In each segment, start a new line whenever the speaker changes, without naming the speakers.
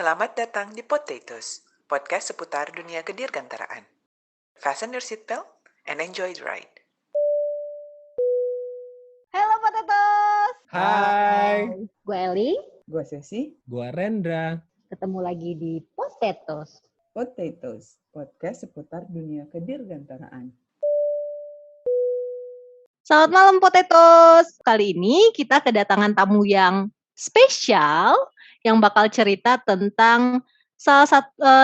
Selamat datang di Potatoes, podcast seputar dunia kedirgantaraan. Fasten your seatbelt and enjoy the ride.
Halo Potatoes.
Hai.
Gue Eli.
Gue Sesi.
Gua Rendra.
Ketemu lagi di Potatoes.
Potatoes, podcast seputar dunia kedirgantaraan.
Selamat malam Potatoes. Kali ini kita kedatangan tamu yang spesial yang bakal cerita tentang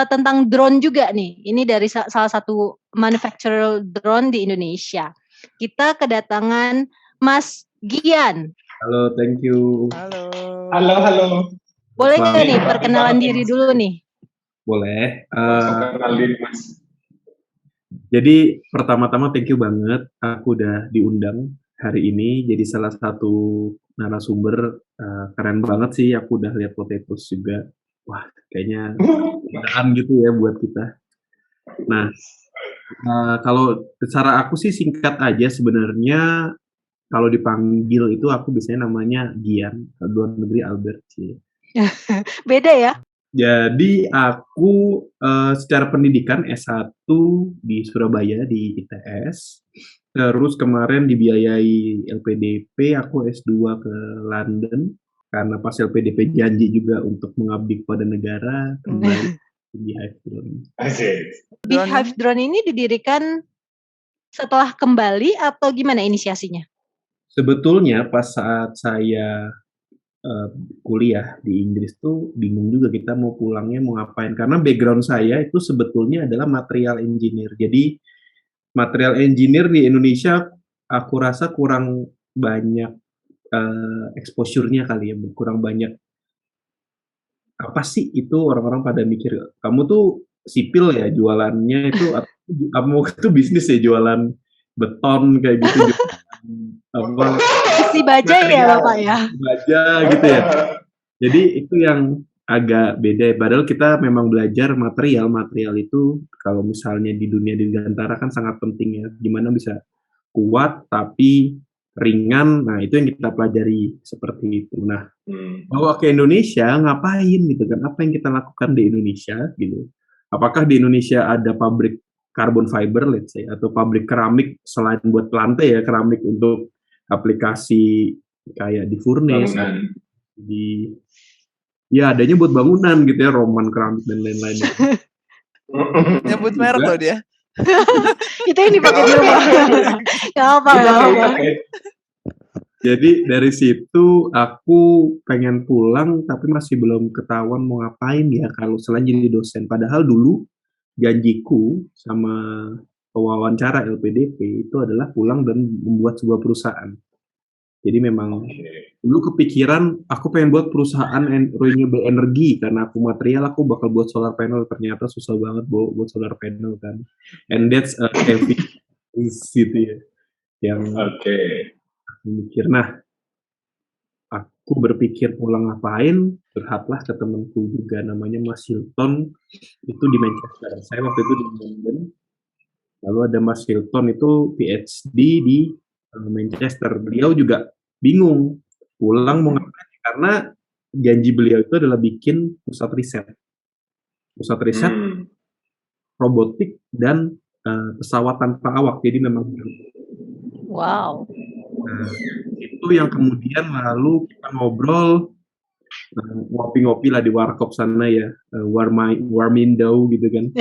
tentang drone juga nih. Ini dari salah satu manufacturer drone di Indonesia. Kita kedatangan Mas Gian.
Halo, thank you.
Halo.
Boleh nggak nih
Selamat
perkenalan diri dulu nih?
Boleh.
Kenalin Mas.
Jadi pertama-tama thank you banget. Aku udah diundang hari ini jadi salah satu narasumber. Keren banget sih. Aku udah lihat Potatoes juga. Wah, kayaknya keadaan gitu ya buat kita. Nah, kalau cara aku sih singkat aja sebenarnya. Kalau dipanggil itu aku biasanya namanya Gian, luar negeri Albert sih.
Beda ya?
Jadi aku secara pendidikan S1 di Surabaya di ITS. Terus kemarin dibiayai LPDP, aku S2 ke London. Karena pas LPDP janji juga untuk mengabdi kepada negara, kembali di Beehive Drone.
Beehive Drone ini didirikan setelah kembali atau gimana inisiasinya?
Sebetulnya pas saat saya kuliah di Inggris tuh bingung juga kita mau pulangnya mau ngapain, karena background saya itu sebetulnya adalah material engineer. Jadi material engineer di Indonesia aku rasa kurang banyak exposure-nya kali ya, kurang banyak apa sih itu, orang-orang pada mikir kamu tuh sipil ya jualannya itu kamu itu bisnis ya jualan beton kayak gitu apa
Si baja ya Bapak ya?
baja gitu ya. Jadi itu yang agak beda. Padahal kita memang belajar material itu kalau misalnya di dunia dirgantara kan sangat penting ya. Gimana bisa kuat tapi ringan. Nah itu yang kita pelajari seperti itu. Nah bawa ke Indonesia ngapain gitu kan? Apa yang kita lakukan di Indonesia gitu? Apakah di Indonesia ada pabrik carbon fiber let's say atau pabrik keramik selain buat lantai ya, keramik untuk aplikasi kayak di furnace, di ya adanya buat bangunan gitu ya, Roman keramik dan lain-lain.
Nyebut merek loh dia.
Itu yang dipakai di rumah. Gak apa.
Jadi dari situ aku pengen pulang tapi masih belum ketahuan mau ngapain ya kalau selain jadi dosen. Padahal dulu janjiku sama pewawancara LPDP itu adalah pulang dan membuat sebuah perusahaan. Jadi memang dulu kepikiran aku pengen buat perusahaan renewable energy karena aku material aku bakal buat solar panel, ternyata susah banget buat solar panel kan. And that's a heavy gitu ya. Yang aku mikir, nah aku berpikir pulang ngapain, curhatlah ke temanku juga namanya Mas Hilton, itu di Manchester. Saya waktu itu di London. Lalu ada Mas Hilton itu PhD di Manchester. Beliau juga bingung pulang mau ngapain karena janji beliau itu adalah bikin pusat riset robotik dan pesawat tanpa awak. Jadi memang
Wow.
itu yang kemudian lalu kita ngobrol ngopi-ngopi lah di warkop sana ya, Warmindo gitu kan.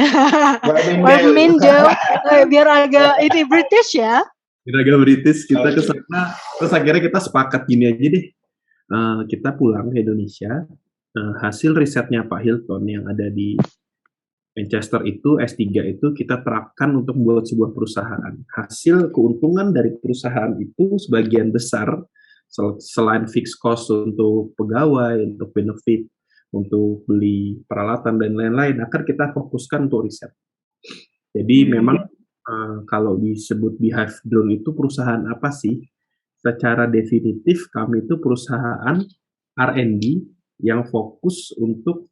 Warmindo, biar agak ini British ya.
Agak British, kita ke sana, terus akhirnya kita sepakat gini aja deh, kita pulang ke Indonesia, hasil risetnya Pak Hilton yang ada di Manchester itu, S3 itu kita terapkan untuk membuat sebuah perusahaan. Hasil keuntungan dari perusahaan itu sebagian besar, selain fixed cost untuk pegawai, untuk benefit, untuk beli peralatan dan lain-lain, akan kita fokuskan untuk riset. Jadi memang kalau disebut Beehive Drone itu perusahaan apa sih? Secara definitif kami itu perusahaan R&D yang fokus untuk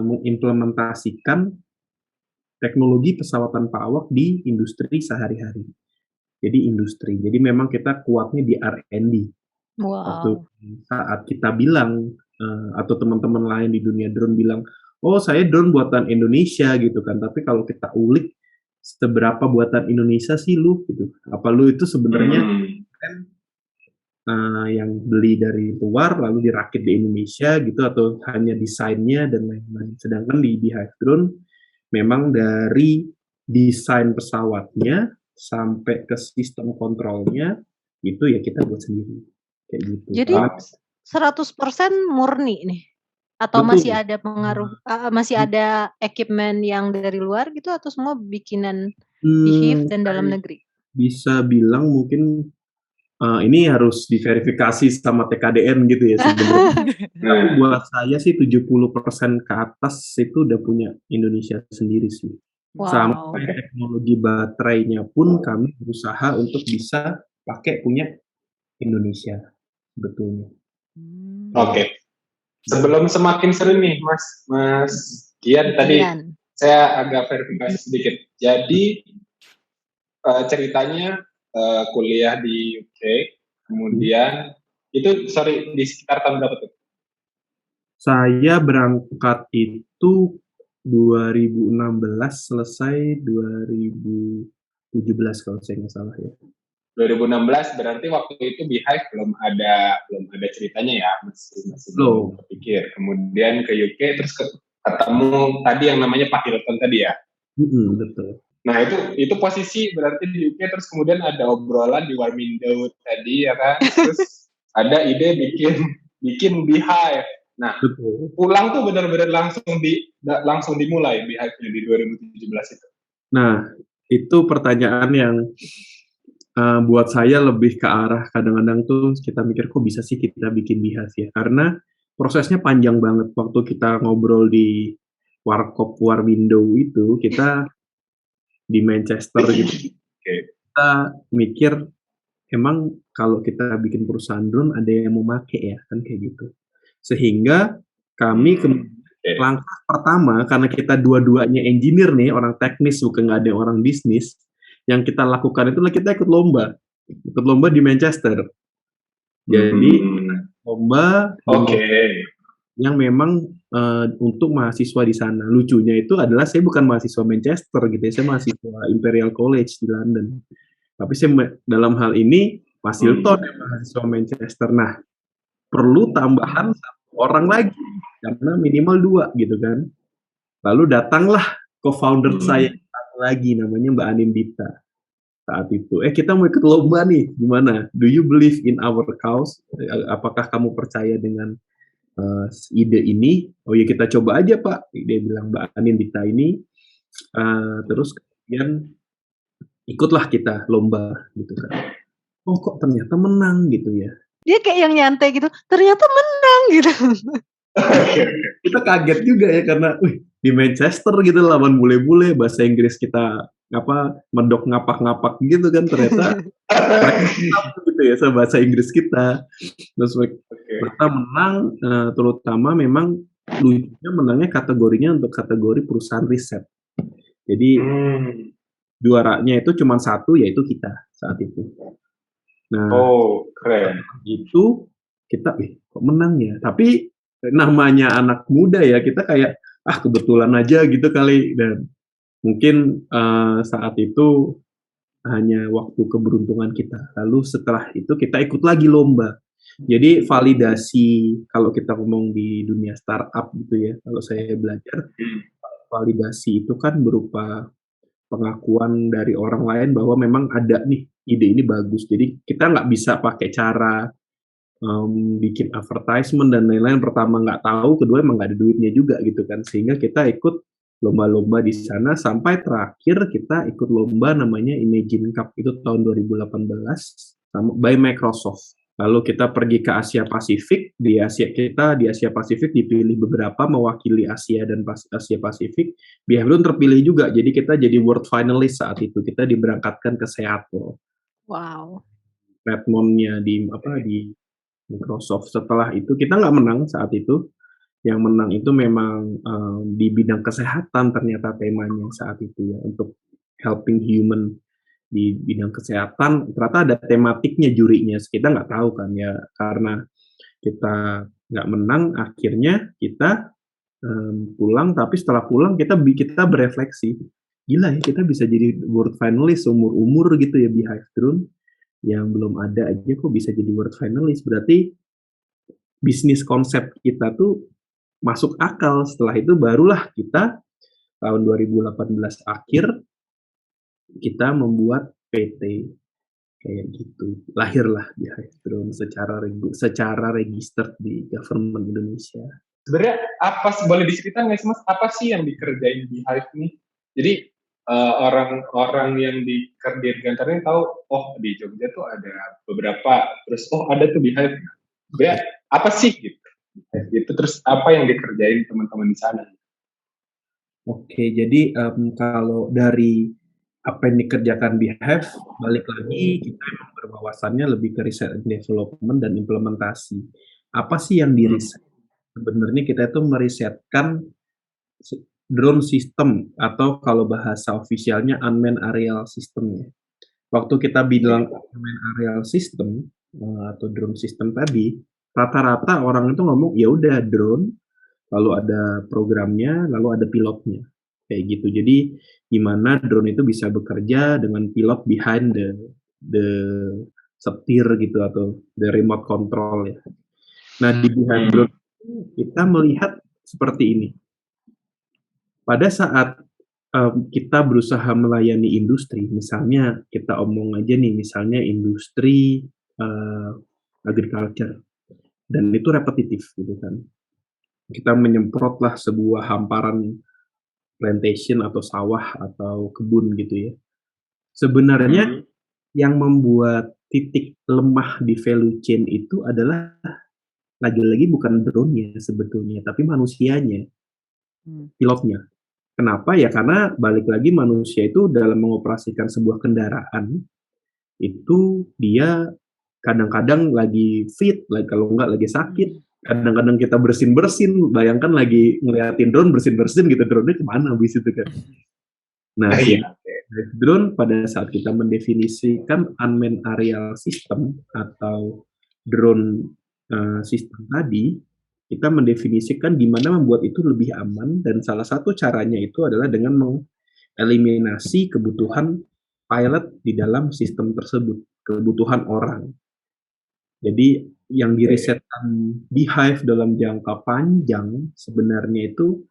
mengimplementasikan teknologi pesawat tanpa awak di industri sehari-hari. Jadi memang kita kuatnya di R&D.
Wow.
Waktu saat kita bilang atau teman-teman lain di dunia drone bilang, oh saya drone buatan Indonesia gitu kan, tapi kalau kita ulik seberapa buatan Indonesia sih lu gitu, apa lu itu sebenarnya kan yang beli dari luar lalu dirakit di Indonesia gitu, atau hanya desainnya dan lain-lain. Sedangkan di Beehive Drone memang dari desain pesawatnya sampai ke sistem kontrolnya itu ya kita buat sendiri kayak gitu.
Jadi 100% murni nih? Atau
Betul.
masih ada pengaruh, masih ada equipment yang dari luar gitu, atau semua bikinan Beehive dan dalam negeri?
Bisa bilang mungkin ini harus diverifikasi sama TKDN gitu ya sebenarnya. Tapi buat saya sih 70% ke atas itu udah punya Indonesia sendiri sih.
Wow.
Sampai teknologi baterainya pun kami berusaha untuk bisa pakai punya Indonesia sebetulnya.
Oke. Sebelum semakin seru nih, Mas Gian tadi saya agak verifikasi sedikit. Jadi ceritanya kuliah di UK, kemudian itu di sekitar tahun berapa tuh?
Saya berangkat itu 2016, selesai 2017 kalau saya nggak salah ya.
2016 berarti waktu itu Beehive belum ada ceritanya ya, masih belum terpikir. Kemudian ke UK terus ketemu tadi yang namanya Pak Hilton tadi ya.
Betul.
Nah itu posisi berarti di UK, terus kemudian ada obrolan di Warmindo tadi ya kan, terus ada ide bikin Beehive. Nah pulang tuh benar-benar langsung dimulai Beehive di 2017 itu.
Nah itu pertanyaan yang buat saya lebih ke arah kadang-kadang tuh kita mikir kok bisa sih kita bikin Beehive ya, karena prosesnya panjang banget. Waktu kita ngobrol di Warkop Warmindo itu kita di Manchester gitu. Kita mikir emang kalau kita bikin perusahaan drone ada yang mau make ya kan kayak gitu. Sehingga kami langkah pertama, karena kita dua-duanya engineer nih, orang teknis bukan nggak ada orang bisnis, yang kita lakukan itulah kita ikut lomba di Manchester. Jadi lomba yang memang untuk mahasiswa di sana. Lucunya itu adalah saya bukan mahasiswa Manchester gitu ya, saya mahasiswa Imperial College di London. Tapi saya dalam hal ini Mas Hilton yang mahasiswa Manchester. Nah, perlu tambahan 1 orang lagi karena minimal 2 gitu kan. Lalu datanglah co-founder saya lagi namanya Mbak Anindita. Saat itu, kita mau ikut lomba nih, gimana? Do you believe in our cause? Apakah kamu percaya dengan ide ini? Oh ya kita coba aja Pak, dia bilang Mbak Anindita ini. Terus kemudian ikutlah kita lomba gitu kan. Oh kok ternyata menang gitu ya.
Dia kayak yang nyantai gitu, ternyata menang gitu.
Kita kaget juga ya karena di Manchester gitu lawan bule-bule, bahasa Inggris kita medok ngapak-ngapak gitu kan, ternyata gitu ya sama bahasa Inggris kita. Terus kita menang, terutama memang lucunya menangnya kategorinya untuk kategori perusahaan riset. Jadi juaranya itu cuma 1, yaitu kita saat itu. Nah,
keren.
Itu kita kok menang ya. Tapi namanya anak muda ya, kita kayak kebetulan aja gitu kali, dan mungkin saat itu hanya waktu keberuntungan kita. Lalu setelah itu kita ikut lagi lomba. Jadi validasi, kalau kita ngomong di dunia startup gitu ya, kalau saya belajar, validasi itu kan berupa pengakuan dari orang lain bahwa memang ada nih, ide ini bagus. Jadi kita nggak bisa pakai cara bikin advertisement dan lain-lain. Pertama nggak tahu, kedua emang nggak ada duitnya juga gitu kan. Sehingga kita ikut lomba-lomba di sana, sampai terakhir kita ikut lomba namanya Imagine Cup itu tahun 2018 by Microsoft. Lalu kita pergi ke Asia Pasifik, di Asia Pasifik dipilih beberapa mewakili Asia dan Asia Pasifik. Beehive Drone terpilih juga, jadi kita jadi world finalist saat itu. Kita diberangkatkan ke Seattle.
Wow.
Redmond-nya di Microsoft. Setelah itu kita nggak menang saat itu. Yang menang itu memang di bidang kesehatan ternyata temanya saat itu ya, untuk helping human di bidang kesehatan. Ternyata ada tematiknya jurinya, kita nggak tahu kan ya, karena kita nggak menang, akhirnya kita pulang, tapi setelah pulang kita berefleksi, gila ya kita bisa jadi world finalist umur gitu ya, Beehive Drone yang belum ada aja kok bisa jadi world finalist, berarti bisnis konsep kita tuh masuk akal. Setelah itu barulah kita tahun 2018 akhir kita membuat PT kayak gitu. Lahirlah Beehive Drone secara registered di government Indonesia.
Sebenarnya boleh diceritain nggak sih Mas, apa sih yang dikerjain Beehive nih? Jadi orang-orang yang di Dirgantara ini tahu, oh di Jogja tuh ada beberapa, terus oh ada tuh Beehive. Sebenarnya apa sih gitu? Gitu, terus apa yang dikerjain teman-teman di sana?
Oke, jadi kalau dari apa yang dikerjakan Beehive, balik lagi kita emang berwawasannya lebih ke riset and development dan implementasi. Apa sih yang diriset? Sebenarnya kita itu merisetkan drone system atau kalau bahasa ofisialnya unmanned aerial system ya. Waktu kita bilang unmanned aerial system atau drone system tadi, rata-rata orang itu ngomong ya udah drone, lalu ada programnya, lalu ada pilotnya, kayak gitu. Jadi gimana drone itu bisa bekerja dengan pilot behind the setir gitu atau the remote control ya. Nah di behind drone kita melihat seperti ini. Pada saat kita berusaha melayani industri, misalnya kita omong aja nih, misalnya industri agriculture, dan itu repetitif gitu kan. Kita menyemprotlah sebuah hamparan plantation atau sawah atau kebun gitu ya. Sebenarnya yang membuat titik lemah di value chain itu adalah lagi-lagi bukan drone-nya sebetulnya, tapi manusianya, pilotnya. Kenapa? Ya karena balik lagi manusia itu dalam mengoperasikan sebuah kendaraan, itu dia kadang-kadang lagi fit, kalau enggak lagi sakit, kadang-kadang kita bersin-bersin, bayangkan lagi ngeliatin drone bersin-bersin gitu, drone-nya kemana habis itu kan. Nah, drone pada saat kita mendefinisikan unmanned aerial system atau drone system tadi, kita mendefinisikan gimana membuat itu lebih aman, dan salah satu caranya itu adalah dengan mengeliminasi kebutuhan pilot di dalam sistem tersebut, kebutuhan orang. Jadi yang dirisetkan Beehive dalam jangka panjang sebenarnya itu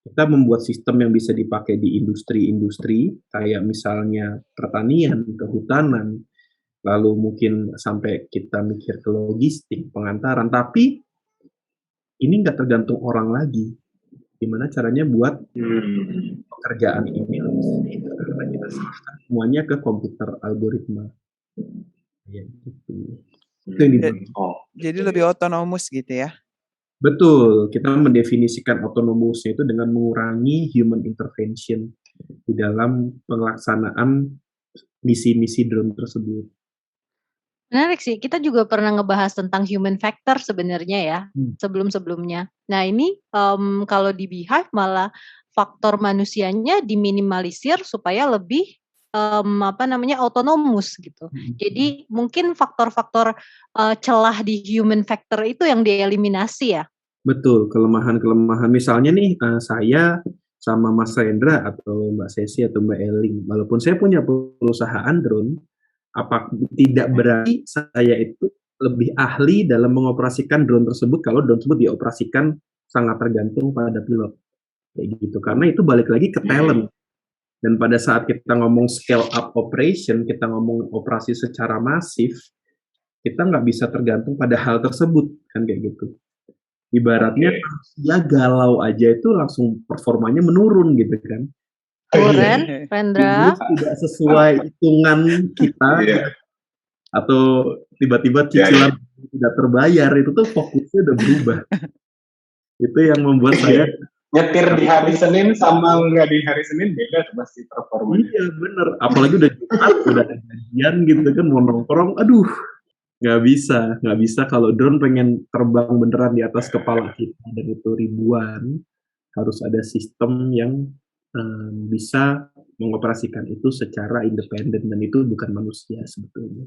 kita membuat sistem yang bisa dipakai di industri-industri kayak misalnya pertanian, kehutanan, lalu mungkin sampai kita mikir ke logistik, pengantaran, tapi ini nggak tergantung orang lagi. Gimana caranya buat pekerjaan ini karena kita serahkan semuanya ke komputer algoritma. Ya, gitu.
Jadi lebih otonomus gitu ya?
Betul, kita mendefinisikan otonomusnya itu dengan mengurangi human intervention di dalam pelaksanaan misi-misi drone tersebut.
Menarik sih, kita juga pernah ngebahas tentang human factor sebenarnya ya, sebelum-sebelumnya. Nah ini kalau di Beehive malah faktor manusianya diminimalisir supaya lebih otonomus gitu. Jadi mungkin faktor-faktor celah di human factor itu yang dieliminasi ya.
Betul, kelemahan-kelemahan. Misalnya nih saya sama Mas Rendra atau Mbak Sesi atau Mbak Eling, walaupun saya punya perusahaan drone, tidak berarti saya itu lebih ahli dalam mengoperasikan drone tersebut kalau drone tersebut dioperasikan sangat tergantung pada pilot. Kayak gitu. Karena itu balik lagi ke talent. Dan pada saat kita ngomong scale up operation, kita ngomong operasi secara masif, kita nggak bisa tergantung pada hal tersebut, kan kayak gitu. Ibaratnya dia galau aja itu langsung performanya menurun gitu kan.
Rendra.
Tidak sesuai hitungan kita atau tiba-tiba cicilan tidak terbayar, itu tuh fokusnya udah berubah. Itu yang membuat saya
nyetir di hari Senin sama nggak di hari Senin beda tuh pasti performanya.
Iya bener, apalagi udah Jumat, udah ada gajian gitu kan, mau nongkrong, aduh nggak bisa kalau drone pengen terbang beneran di atas kepala kita dan itu ribuan, harus ada sistem yang bisa mengoperasikan itu secara independen dan itu bukan manusia sebetulnya.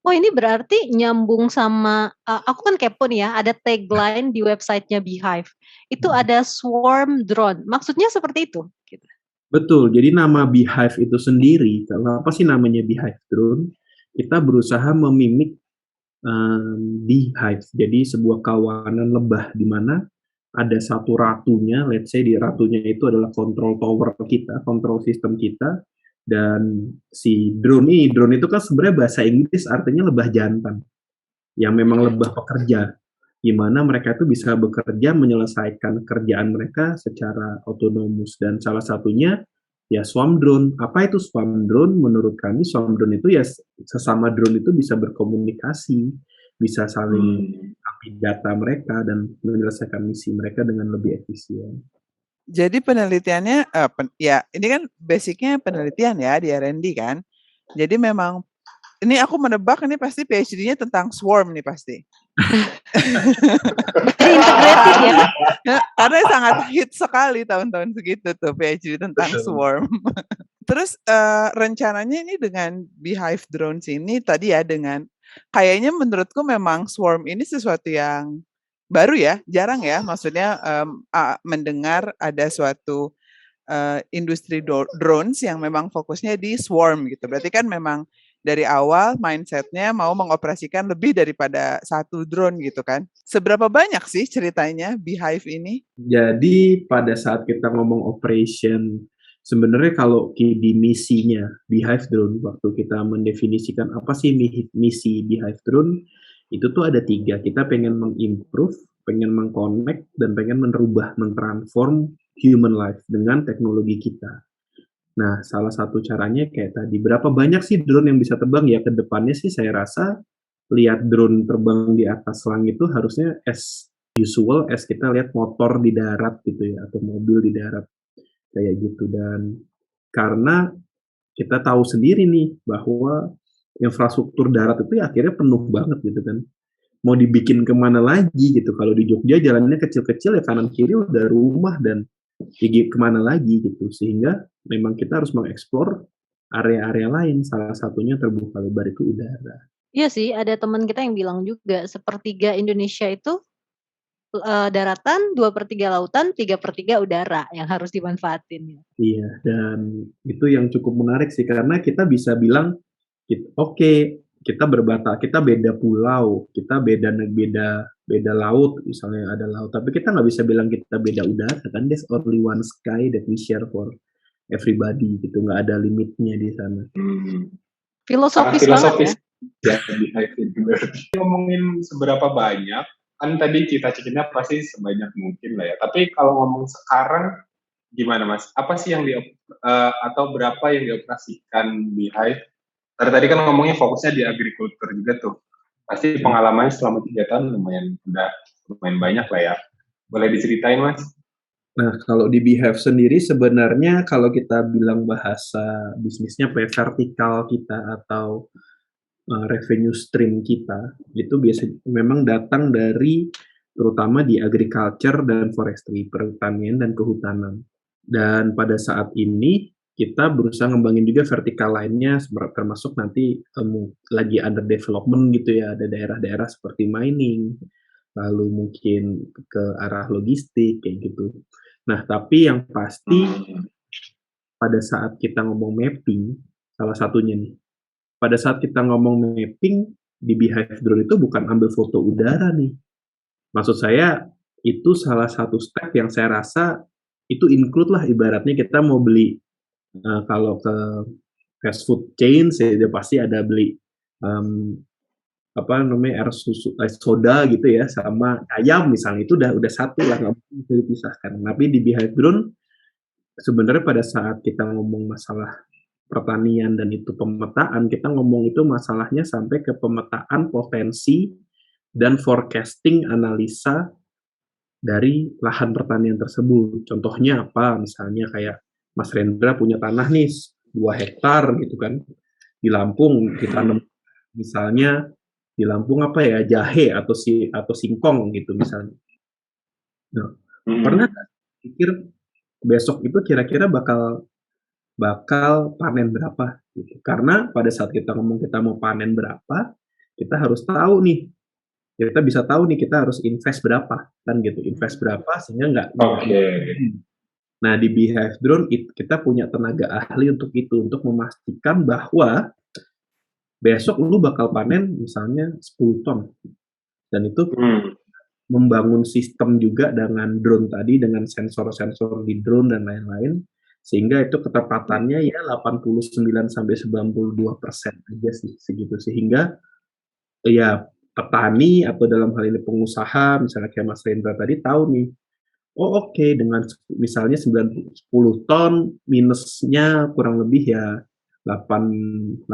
Oh ini berarti nyambung sama, aku kan kepo nih ya, ada tagline di website-nya Beehive. Itu ada swarm drone, maksudnya seperti itu? Gitu.
Betul, jadi nama Beehive itu sendiri, kenapa sih namanya Beehive Drone? Kita berusaha memimik beehive, jadi sebuah kawanan lebah di mana ada satu ratunya, let's say di ratunya itu adalah control tower kita, control system kita, dan si drone itu kan sebenarnya bahasa Inggris artinya lebah jantan, yang memang lebah pekerja, di mana mereka itu bisa bekerja menyelesaikan kerjaan mereka secara otonomus, dan salah satunya ya swarm drone. Apa itu swarm drone? Menurut kami swarm drone itu ya sesama drone itu bisa berkomunikasi, bisa saling update data mereka dan menyelesaikan misi mereka dengan lebih efisien.
Jadi penelitiannya, ya ini kan basicnya penelitian ya di R&D kan. Jadi memang ini aku menebak ini pasti PhD-nya tentang swarm nih pasti.
Jadi integrated ya.
Karena sangat hit sekali tahun-tahun segitu tuh PhD tentang swarm. Terus rencananya ini dengan Beehive Drones ini tadi ya dengan kayaknya menurutku memang swarm ini sesuatu yang baru ya, jarang ya. Maksudnya mendengar ada suatu industri drones yang memang fokusnya di swarm gitu. Berarti kan memang dari awal mindsetnya mau mengoperasikan lebih daripada satu drone gitu kan. Seberapa banyak sih ceritanya Beehive ini?
Jadi pada saat kita ngomong operation, sebenarnya kalau di misinya Beehive Drone, waktu kita mendefinisikan apa sih misi Beehive Drone, itu tuh ada 3. Kita pengen mengimprove, pengen mengconnect, dan pengen merubah, mentransform human life dengan teknologi kita. Nah, salah satu caranya kayak tadi, berapa banyak sih drone yang bisa terbang? Ya, ke depannya sih saya rasa lihat drone terbang di atas langit itu harusnya as usual as kita lihat motor di darat gitu ya, atau mobil di darat kayak gitu. Dan karena kita tahu sendiri nih bahwa infrastruktur darat itu ya akhirnya penuh banget gitu kan. Mau dibikin kemana lagi gitu? Kalau di Jogja jalannya kecil-kecil ya kanan kiri udah rumah dan kemana lagi gitu, sehingga memang kita harus mengeksplor area-area lain, salah satunya terbuka lebar itu udara.
Iya sih, ada teman kita yang bilang juga sepertiga Indonesia itu daratan, 2/3 lautan, 3/3 udara yang harus dimanfaatin.
Iya, dan itu yang cukup menarik sih karena kita bisa bilang, oke, kita kita beda pulau, kita beda laut, misalnya ada laut, tapi kita nggak bisa bilang kita beda udara kan, there's only one sky that we share for everybody gitu, nggak ada limitnya di sana.
Filosofis banget ya.
Ngomongin seberapa banyak, kan tadi cita-citanya pasti sebanyak mungkin lah ya. Tapi kalau ngomong sekarang, gimana Mas? Apa sih yang atau berapa yang dioperasikan Beehive? Tadi kan ngomongnya fokusnya di agriculture juga tuh. Pasti pengalamannya selama 3 tahun lumayan banyak lah ya. Boleh diceritain Mas?
Nah, kalau di Beehive sendiri sebenarnya kalau kita bilang bahasa bisnisnya vertikal kita atau revenue stream kita itu biasanya memang datang dari terutama di agriculture dan forestry, pertanian dan kehutanan. Dan pada saat ini kita berusaha ngembangin juga vertikal lainnya termasuk nanti lagi under development gitu ya, ada daerah-daerah seperti mining, lalu mungkin ke arah logistik kayak gitu. Nah, tapi yang pasti pada saat kita ngomong mapping, salah satunya nih, pada saat kita ngomong mapping, di Beehive Drone itu bukan ambil foto udara nih. Maksud saya, itu salah satu step yang saya rasa itu include lah ibaratnya kita mau beli, kalau ke fast food chain, ya pasti ada beli air soda gitu ya, sama ayam misalnya, itu udah satu lah, nggak bisa dipisahkan. Tapi di Beehive Drone, sebenarnya pada saat kita ngomong masalah pertanian dan itu pemetaan, kita ngomong itu masalahnya sampai ke pemetaan potensi dan forecasting analisa dari lahan pertanian tersebut. Contohnya apa? Misalnya kayak Mas Rendra punya tanah nih 2 hektar gitu kan, di Lampung ditanam misalnya di Lampung apa ya, jahe atau singkong gitu misalnya. Nah, pernah pikir besok itu kira-kira bakal panen berapa gitu. Karena pada saat kita ngomong kita mau panen berapa, kita harus tahu nih, kita bisa tahu nih kita harus invest berapa, kan gitu. Invest berapa sehingga nggak
Oke.
Nah, di Beehive Drone kita punya tenaga ahli untuk itu, untuk memastikan bahwa besok lu bakal panen misalnya 10 ton. Dan itu membangun sistem juga dengan drone tadi, dengan sensor-sensor di drone dan lain-lain, sehingga itu ketepatannya ya 89-92% aja sih, segitu. Sehingga ya petani atau dalam hal ini pengusaha, misalnya kayak Mas Rendra tadi tahu nih, oh oke, dengan misalnya 10 ton minusnya kurang lebih ya 800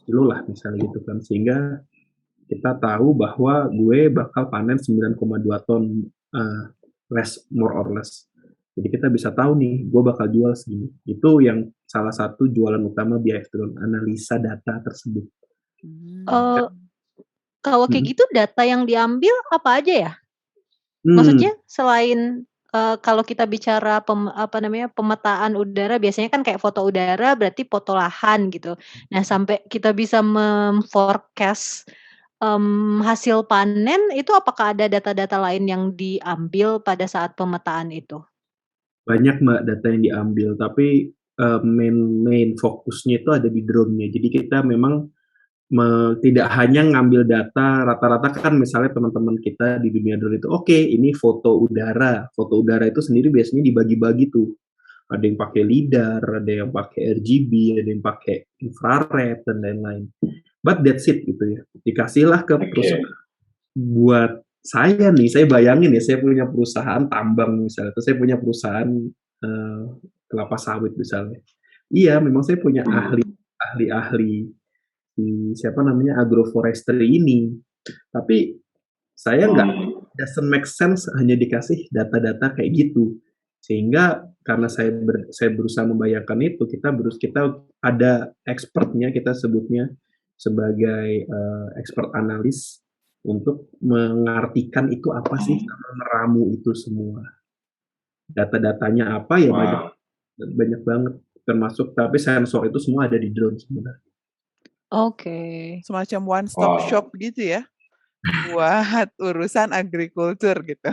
kilo lah misalnya gitu kan, sehingga kita tahu bahwa gue bakal panen 9,2 ton more or less. Jadi kita bisa tahu nih, gue bakal jual segini. Itu yang salah satu jualan utama Beehive Drone, analisa data tersebut.
Kalau kayak gitu data yang diambil apa aja ya? Maksudnya selain kalau kita bicara pemetaan udara, biasanya kan kayak foto udara berarti foto lahan gitu. Nah, sampai kita bisa memforecast hasil panen itu, apakah ada data-data lain yang diambil pada saat pemetaan itu?
Banyak Mbak data yang diambil, tapi main fokusnya itu ada di drone-nya. Jadi kita memang tidak hanya ngambil data, rata-rata kan misalnya teman-teman kita di dunia drone itu, oke, ini foto udara itu sendiri biasanya dibagi-bagi tuh, ada yang pakai lidar, ada yang pakai RGB, ada yang pakai infrared dan lain-lain, but that's it gitu ya, dikasihlah ke perusahaan. Buat saya nih, saya bayangin ya, saya punya perusahaan tambang misalnya, atau saya punya perusahaan kelapa sawit misalnya, iya memang saya punya ahli agroforestry ini, tapi saya doesn't make sense hanya dikasih data-data kayak gitu, sehingga karena saya berusaha membayangkan itu, kita ada expertnya, kita sebutnya sebagai expert analis untuk mengartikan itu apa sih, meramu itu semua, data-datanya apa ya, banyak banget, termasuk tapi sensor itu semua ada di drone sebenarnya.
Oke.
Semacam one stop shop gitu ya, buat urusan agrikultur gitu.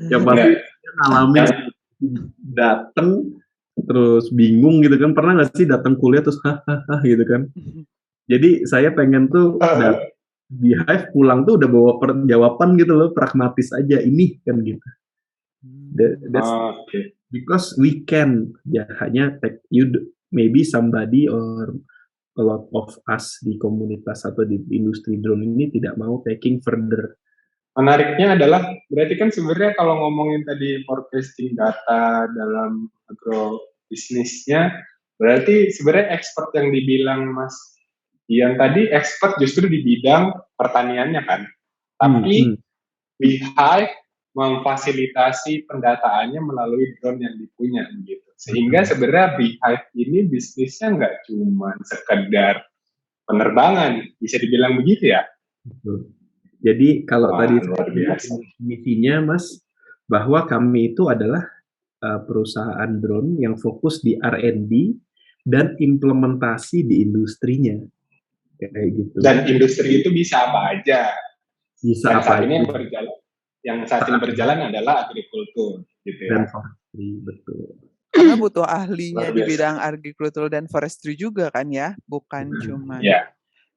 Ya pasti ngalamin dateng terus bingung gitu kan, pernah nggak sih datang kuliah terus hahaha gitu kan. Jadi saya pengen tuh Beehive pulang tuh udah bawa jawaban gitu loh, pragmatis aja ini kan gitu. That's because we can, ya hanya maybe somebody or a lot of us di komunitas atau di industri drone ini tidak mau taking further.
Menariknya adalah, berarti kan sebenarnya kalau ngomongin tadi forecasting data dalam agro bisnisnya, berarti sebenarnya expert yang dibilang Mas Ian tadi, expert justru di bidang pertaniannya kan, tapi Beehive memfasilitasi pendataannya melalui drone yang dipunya gitu. Sehingga sebenarnya Beehive ini bisnisnya nggak cuma sekedar penerbangan, bisa dibilang begitu ya?
Betul. Jadi kalau tadi misinya Mas, bahwa kami itu adalah perusahaan drone yang fokus di R&D dan implementasi di industrinya, kayak gitu.
Dan industri itu bisa apa aja?
Bisa
yang
apa
saat ini
aja.
Yang saat ini berjalan adalah agrikultur, gitu ya.
Dan forestry, betul.
Karena butuh ahlinya di bidang agrikultur dan forestry juga kan ya, bukan cuma.
Ya.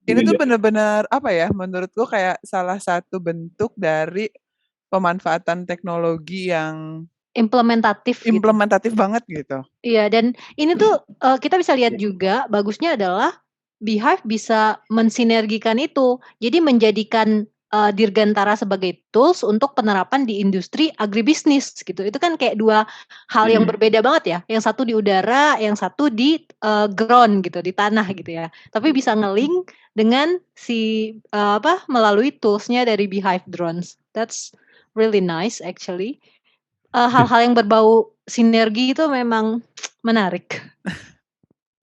Ini tuh benar-benar apa ya? Menurutku kayak salah satu bentuk dari pemanfaatan teknologi yang
implementatif
banget gitu.
Iya, dan ini tuh kita bisa lihat juga bagusnya adalah Beehive bisa mensinergikan itu. Jadi menjadikan Dirgantara sebagai tools untuk penerapan di industri agribisnis gitu. Itu kan kayak dua hal yang berbeda banget ya. Yang satu di udara, yang satu di ground gitu, di tanah gitu ya. Tapi bisa nge-link dengan melalui toolsnya dari Beehive drones. That's really nice actually. Hal-hal yang berbau sinergi itu memang menarik.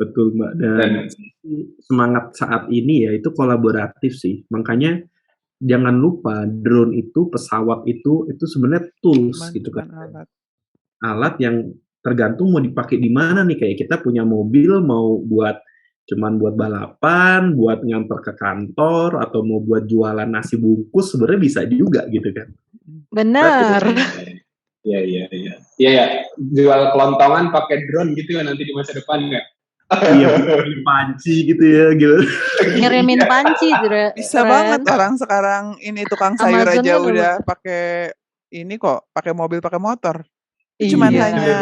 Betul Mbak, dan semangat saat ini ya itu kolaboratif sih. Makanya jangan lupa drone itu, pesawat itu sebenarnya tools gitu kan. Alat yang tergantung mau dipakai di mana nih, kayak kita punya mobil mau buat cuman buat balapan, buat nganter ke kantor, atau mau buat jualan nasi bungkus, sebenarnya bisa juga gitu kan.
Benar.
Iya. Iya, jual kelontongan pakai drone gitu ya nanti di masa depan ya.
Iya, panci gitu ya, gitu.
Ngirimin panci,
Bisa banget orang sekarang ini tukang sayur
Amazon
aja
kan
udah pakai ini kok, pakai mobil, pakai motor. Itu cuman
Iya.
hanya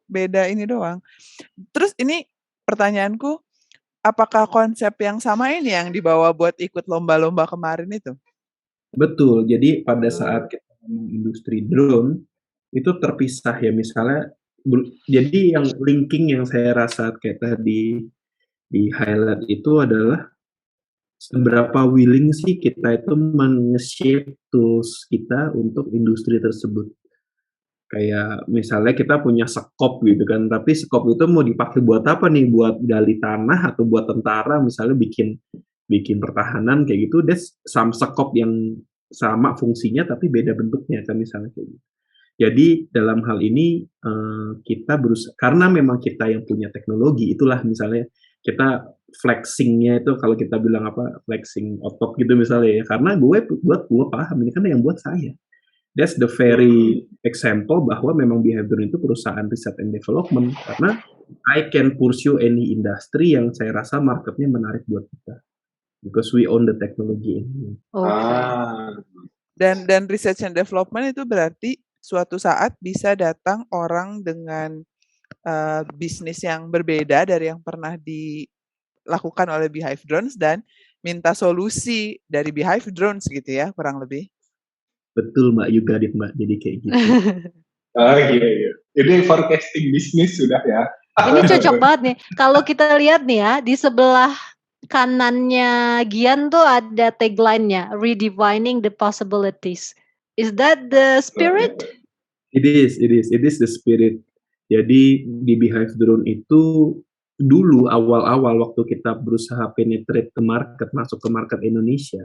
beda ini doang. Terus ini pertanyaanku, apakah konsep yang sama ini yang dibawa buat ikut lomba-lomba kemarin itu?
Betul. Jadi pada saat kita ngomong industri drone itu terpisah ya, misalnya jadi yang linking yang saya rasa kayak tadi di highlight itu adalah seberapa willing sih kita itu men-shape tools kita untuk industri tersebut. Kayak misalnya kita punya sekop gitu kan, tapi sekop itu mau dipakai buat apa nih? Buat gali tanah atau buat tentara misalnya bikin pertahanan kayak gitu, that's some sekop yang sama fungsinya tapi beda bentuknya kan misalnya kayak gitu. Jadi dalam hal ini kita karena memang kita yang punya teknologi, itulah misalnya kita flexing-nya itu kalau kita bilang apa, flexing otot gitu misalnya ya, karena gue paham ini kan yang buat saya. That's the very example bahwa memang Beehive Drone itu perusahaan riset and development, karena I can pursue any industry yang saya rasa marketnya menarik buat kita. Because we own the technology ini.
Dan research and development itu berarti suatu saat bisa datang orang dengan bisnis yang berbeda dari yang pernah dilakukan oleh Beehive Drones dan minta solusi dari Beehive Drones gitu ya, kurang lebih.
Betul Mbak, you got it Mbak, jadi kayak gitu.
Iya. Ini forecasting bisnis sudah ya.
Ini cocok banget nih. Kalau kita lihat nih ya, di sebelah kanannya Gian tuh ada tagline-nya, redefining the possibilities. Is that the spirit?
It is the spirit. Jadi di Beehive Drone itu dulu awal-awal waktu kita berusaha penetrate ke market, masuk ke market Indonesia,